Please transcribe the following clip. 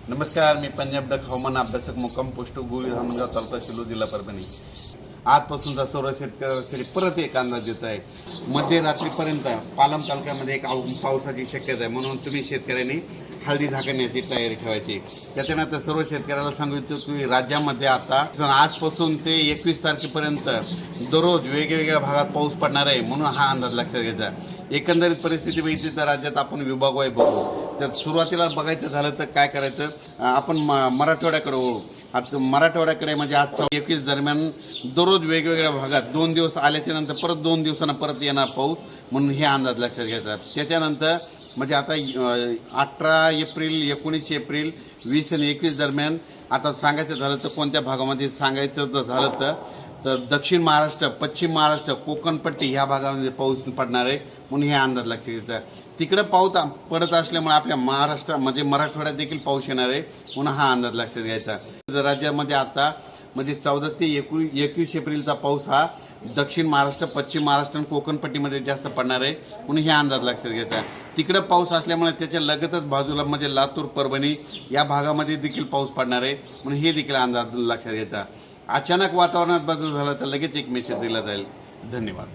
नमस्कार, मी पंजाब डक हवामान अभ्यासक मुक्काम पोस्ट गोळी धामणगाव तालुका शिलो जिल्हा परभणी। आजपासूनचा सर्व शेतकऱ्यांसाठी परत एक अंदाज देत आहे। मध्यरात्रीपर्यंत पालम तालुक्यामध्ये एक पावसाची शक्यता आहे, म्हणून तुम्ही शेतकऱ्यांनी हळदी झाकण्याची तयारी ठेवायची। त्याच्यानंतर सर्व शेतकऱ्याला सांगू इच्छितो की राज्यामध्ये आता आजपासून ते 21 तारखेपर्यंत दररोज वेगवेगळ्या भागात पाऊस पडणार आहे, म्हणून हा अंदाज लक्षात घ्यायचा। एकंदरीत परिस्थिती बघितली तर राज्यात आपण विभागवार बघू। तर सुरुवातीला बघायचं झालं तर काय करायचं, आपण मराठवाड्याकडे वळू। आता मराठवाड्याकडे म्हणजे आज 21 दरम्यान दररोज वेगवेगळ्या भागात 2 दिवस आल्याच्या नंतर परत 2 दिवसांना परत येणार पाऊस, म्हणून हे अंदाज लक्षात घ्यायचा। त्याच्यानंतर म्हणजे आता 18 एप्रिल 19 एप्रिल 20 आणि 21 दरम्यान आता सांगायचं झालं तर कोणत्या भागामध्ये सांगायचं झालं तर दक्षिण महाराष्ट्र, पश्चिम महाराष्ट्र, कोकणपट्टी ह्या भागामध्ये पाऊस पडणार आहे, म्हणून हे अंदाज लक्षात घ्यायचा। तिकडे पाऊस पडत असल्यामुळे आपल्या महाराष्ट्रामध्ये मराठवाड्यात देखील पाऊस येणार आहे, म्हणून हा अंदाज लक्षात घ्यायचा। राज्यामध्ये आता म्हणजे 14 ते 21 एप्रिलचा पाऊस हा दक्षिण महाराष्ट्र, पश्चिम महाराष्ट्र आणि कोकणपट्टीमध्ये जास्त पडणार आहे, म्हणून हे अंदाज लक्षात घ्यायचा। तिकडे पाऊस असल्यामुळे त्याच्या लगतच बाजूला म्हणजे लातूर, परभणी या भागामध्ये देखील पाऊस पडणार आहे, म्हणून हे देखील अंदाज लक्षात घ्यायचा। अचानक वातावरणात बदल झाला तर लगेच एक मेसेज दिला जाईल। धन्यवाद।